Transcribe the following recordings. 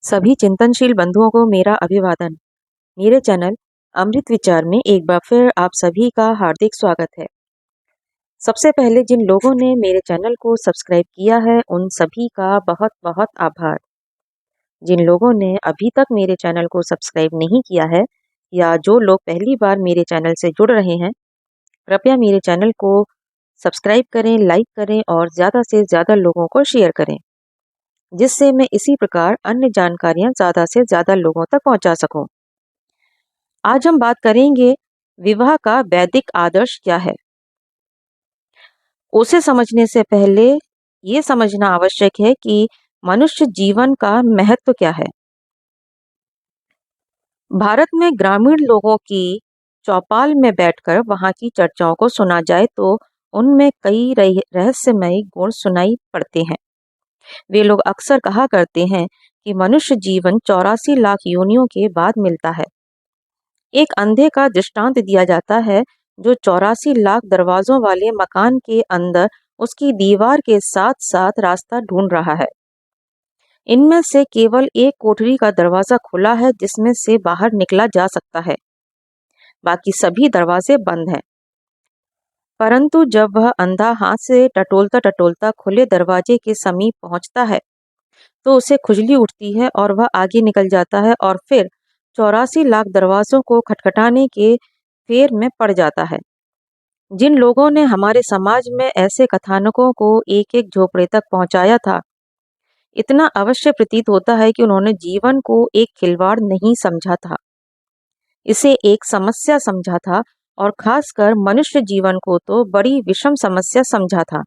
सभी चिंतनशील बंधुओं को मेरा अभिवादन। मेरे चैनल अमृत विचार में एक बार फिर आप सभी का हार्दिक स्वागत है। सबसे पहले जिन लोगों ने मेरे चैनल को सब्सक्राइब किया है उन सभी का बहुत बहुत आभार। जिन लोगों ने अभी तक मेरे चैनल को सब्सक्राइब नहीं किया है या जो लोग पहली बार मेरे चैनल से जुड़ रहे हैं, कृपया मेरे चैनल को सब्सक्राइब करें, लाइक करें और ज़्यादा से ज़्यादा लोगों को शेयर करें, जिससे मैं इसी प्रकार अन्य जानकारियाँ ज़्यादा से ज़्यादा लोगों तक पहुँचा सकूँ। आज हम बात करेंगे विवाह का वैदिक आदर्श क्या है। उसे समझने से पहले ये समझना आवश्यक है कि मनुष्य जीवन का महत्व क्या है। भारत में ग्रामीण लोगों की चौपाल में बैठकर वहाँ की चर्चाओं को सुना जाए तो उनमें कई रहस्यमयी गुण सुनाई पड़ते हैं। वे लोग अक्सर कहा करते हैं कि मनुष्य जीवन 84 लाख योनियों के बाद मिलता है। एक अंधे का दृष्टांत दिया जाता है जो 84 लाख दरवाजों वाले मकान के अंदर उसकी दीवार के साथ साथ रास्ता ढूंढ रहा है। इनमें से केवल एक कोठरी का दरवाजा खुला है जिसमें से बाहर निकला जा सकता है, बाकी सभी दरवाजे बंद हैं। परंतु जब वह अंधा हाथ से टटोलता टटोलता खुले दरवाजे के समीप पहुंचता है तो उसे खुजली उठती है और वह आगे निकल जाता है और फिर 84 लाख दरवाजों को खटखटाने के फेर में पड़ जाता है। जिन लोगों ने हमारे समाज में ऐसे कथानकों को एक एक झोपड़े तक पहुंचाया था, इतना अवश्य प्रतीत होता है कि उन्होंने जीवन को एक खिलवाड़ नहीं समझा था, इसे एक समस्या समझा था और खासकर मनुष्य जीवन को तो बड़ी विषम समस्या समझा था।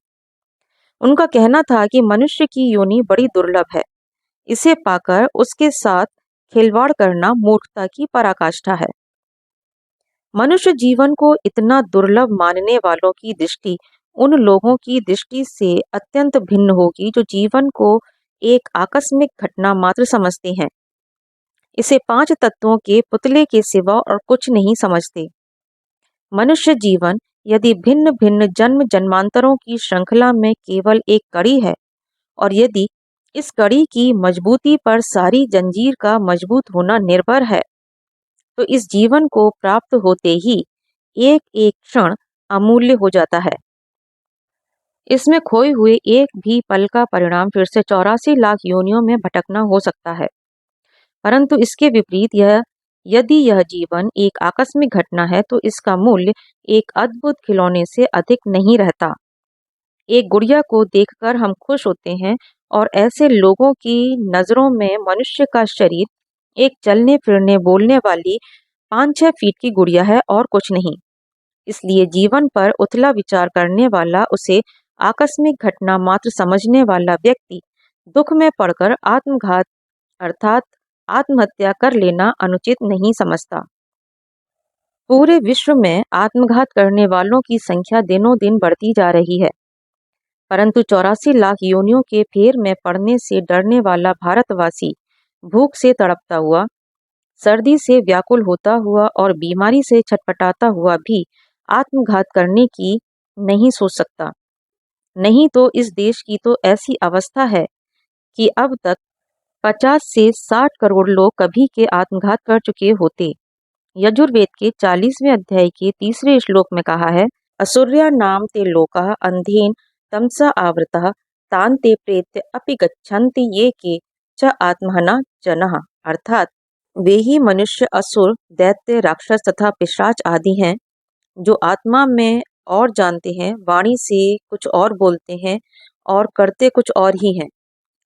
उनका कहना था कि मनुष्य की योनि बड़ी दुर्लभ है, इसे पाकर उसके साथ खिलवाड़ करना मूर्खता की पराकाष्ठा है। मनुष्य जीवन को इतना दुर्लभ मानने वालों की दृष्टि उन लोगों की दृष्टि से अत्यंत भिन्न होगी जो जीवन को एक आकस्मिक घटना मात्र समझते हैं, इसे 5 तत्वों के पुतले के सिवा और कुछ नहीं समझते। मनुष्य जीवन यदि भिन्न भिन्न जन्म जन्मांतरों की श्रृंखला में केवल एक कड़ी है और यदि इस कड़ी की मजबूती पर सारी जंजीर का मजबूत होना निर्भर है, तो इस जीवन को प्राप्त होते ही एक एक क्षण अमूल्य हो जाता है। इसमें खोए हुए एक भी पल का परिणाम फिर से 84 लाख योनियों में भटकना हो सकता है। परंतु इसके विपरीत यदि यह जीवन एक आकस्मिक घटना है तो इसका मूल्य एक अद्भुत खिलौने से अधिक नहीं रहता। एक गुड़िया को देखकर हम खुश होते हैं और ऐसे लोगों की नजरों में मनुष्य का शरीर एक चलने फिरने बोलने वाली 5-6 फीट की गुड़िया है और कुछ नहीं। इसलिए जीवन पर उथला विचार करने वाला, उसे आकस्मिक घटना मात्र समझने वाला व्यक्ति दुख में पड़कर आत्मघात अर्थात आत्महत्या कर लेना अनुचित नहीं समझता। पूरे विश्व में आत्मघात करने वालों की संख्या दिनों दिन बढ़ती जा रही है, परंतु 84 लाख योनियों के फेर में पड़ने से डरने वाला भारतवासी भूख से तड़पता हुआ, सर्दी से व्याकुल होता हुआ और बीमारी से छटपटाता हुआ भी आत्मघात करने की नहीं सोच सकता। नहीं तो इस देश की तो ऐसी अवस्था है कि अब तक 50 से 60 करोड़ लोग कभी के आत्मघात कर चुके होते। यजुर्वेद के 40वें अध्याय के 3 श्लोक में कहा है, असुर्या नाम ते लोका अंधेन तमसा आवृतः तान ते प्रेत्य अपि गच्छन्ति ये के च आत्महना जनः। अर्थात वे ही मनुष्य, असुर, दैत्य, राक्षस तथा पिशाच आदि हैं जो आत्मा में और जानते हैं, वाणी से कुछ और बोलते हैं और करते कुछ और ही हैं।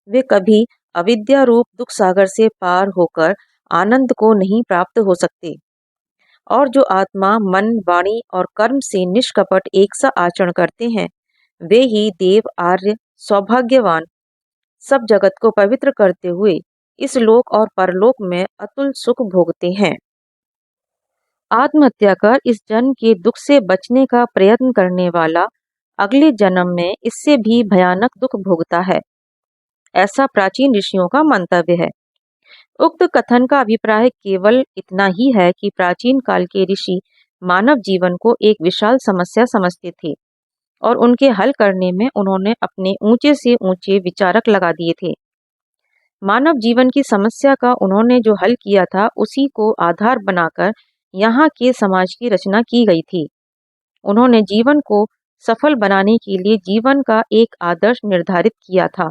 वे कभी अविद्या रूप दुख सागर से पार होकर आनंद को नहीं प्राप्त हो सकते। और जो आत्मा, मन, वाणी और कर्म से निष्कपट एक सा आचरण करते हैं, वे ही देव, आर्य, सौभाग्यवान, सब जगत को पवित्र करते हुए इस लोक और परलोक में अतुल सुख भोगते हैं। आत्महत्या कर इस जन्म के दुख से बचने का प्रयत्न करने वाला अगले जन्म में इससे भी भयानक दुख भोगता है, ऐसा प्राचीन ऋषियों का मंतव्य है। उक्त कथन का अभिप्राय केवल इतना ही है कि प्राचीन काल के ऋषि मानव जीवन को एक विशाल समस्या समझते थे और उनके हल करने में उन्होंने अपने ऊंचे से ऊंचे विचारक लगा दिए थे। मानव जीवन की समस्या का उन्होंने जो हल किया था उसी को आधार बनाकर यहाँ के समाज की रचना की गई थी। उन्होंने जीवन को सफल बनाने के लिए जीवन का एक आदर्श निर्धारित किया था,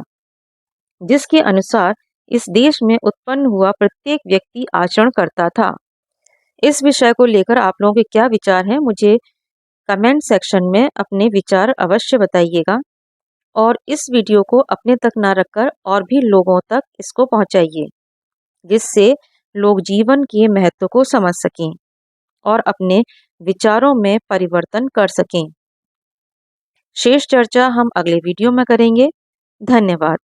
जिसके अनुसार इस देश में उत्पन्न हुआ प्रत्येक व्यक्ति आचरण करता था। इस विषय को लेकर आप लोगों के क्या विचार हैं, मुझे कमेंट सेक्शन में अपने विचार अवश्य बताइएगा और इस वीडियो को अपने तक ना रखकर और भी लोगों तक इसको पहुंचाइए, जिससे लोग जीवन के महत्व को समझ सकें और अपने विचारों में परिवर्तन कर सकें। शेष चर्चा हम अगले वीडियो में करेंगे। धन्यवाद।